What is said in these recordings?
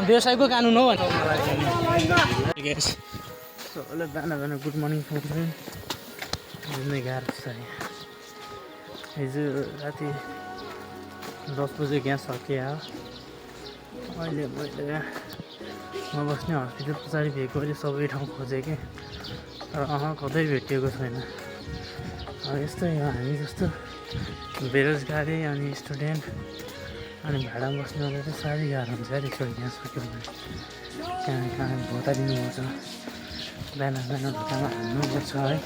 व्यवसायको कानुन हो भने बिहान गुड मर्निङ घुम्ने गाह्रो छ हिजो राति 10 बजे ग्यास सकियो अहिले मैले म बस्ने हस्पिटल पछाडि भेको अहिले सबै ठाउँ खोजेँ कि तर कतै भेटिएको छैन। यस्तै हो हामी जस्तो बेरोजगारी अनि स्टुडेन्ट अनि भाडामा बस्नेहरूलाई चाहिँ साह्रै गाह्रो हुन्छ यार एकचोटि ग्यास सक्यो भने कहाँ भोटा दिनुपर्छ बिहान भोटामा हाल्नुपर्छ है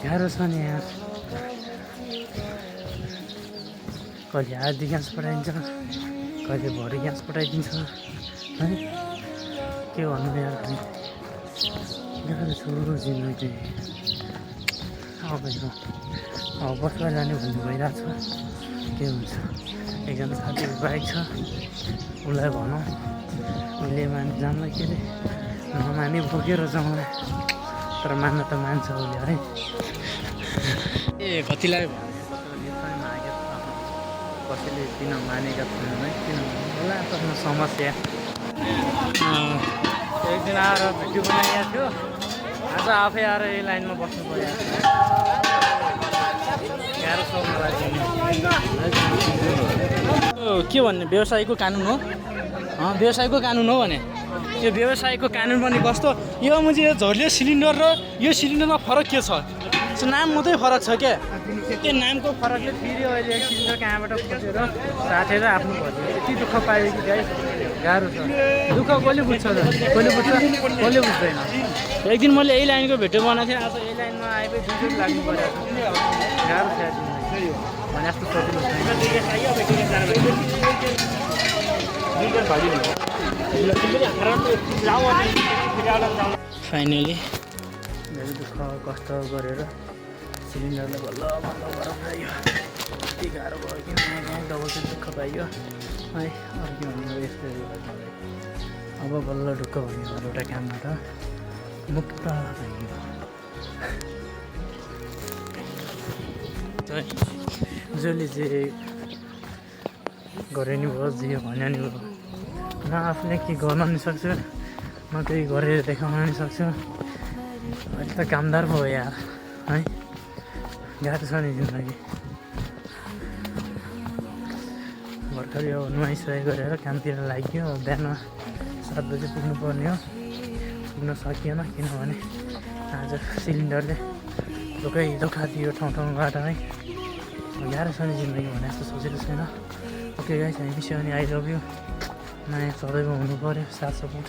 गाह्रो छ नि यार। कहिले आधी ग्यास पठाइदिन्छ कहिले भरि ग्यास पठाइदिन्छ है के भन्नु यार गाह्रो छ जिन्दगी। अब बसमा जाने भन्ने भइरहेको छ के हुन्छ। एकजना साथीको बाइक छ उसलाई भनौँ उसले जान्ला के अरे नमाने बोकेर जाउँला तर मान्न त मान्छ उसले है। कतिलाई कसैले किन मानेका छैनन् है किनभने होला आफ्नो समस्या। एक दिन आएर भिडियो बनाइएको थियो आज आफै आएर यही लाइनमा बस्नु पर्यो गाह्रो छ मलाई। के भन्ने व्यवसायको कानुन हो व्यवसायको कानुन हो भने यो व्यवसायको कानुन पनि कस्तो यो मुझे यो झोलियो सिलिन्डर र यो सिलिन्डरमा फरक के छ नाम मात्रै फरक छ क्या त्यो नामको फरकले फेरि अहिले एक सिलिन्डर कहाँबाट खोजेर साटेर आफ्नो घर यति दुःख पायो कि गाई गाह्रो छ। दुःख कसले बुझ्छ कसले बुझ्दैन। एक दिन मैले यही लाइनको भिडियो बनाएको थिएँ आज यही लाइनमा आएपछि दुई लाग्नु पऱ्यो गाह्रो छ भने जस्तो सजिलो छैन। फाइनली धेरै दुःख कष्ट गरेर सिलिन्डरलाई बल्ल गरेर पाइयो यति गाह्रो भयो कि नयाँ डबल चाहिँ दुःख पाइयो है। अर्को भन्नु यस्तो मलाई अब बल्ल ढुक्क भन्यो एउटा कामबाट मुक्त भइयो। जसले जे गरे नि भयो जे भन्यो नि भयो न आफूले के गर्न नि सक्छु न केही गरेर देखाउन नि सक्छु। अहिले त कामदार भयो यार है गाह्रो छ नि जिन्दगी। भर्खर यो नुहाइसुहाइ गरेर कामतिर लाग्यो बिहान 7 बजे पुग्नु पर्ने हो पुग्न सकिएन किनभने आज सिलिन्डरले धोका दियो ठाउँबाट है गाह्रो छ नि जिन्दगी भने जस्तो सजिलो छैन। ओके गाइस हामी विषय अनि आई लभ यु नयाँ सदैव हुनु पऱ्यो साथ सपोर्ट।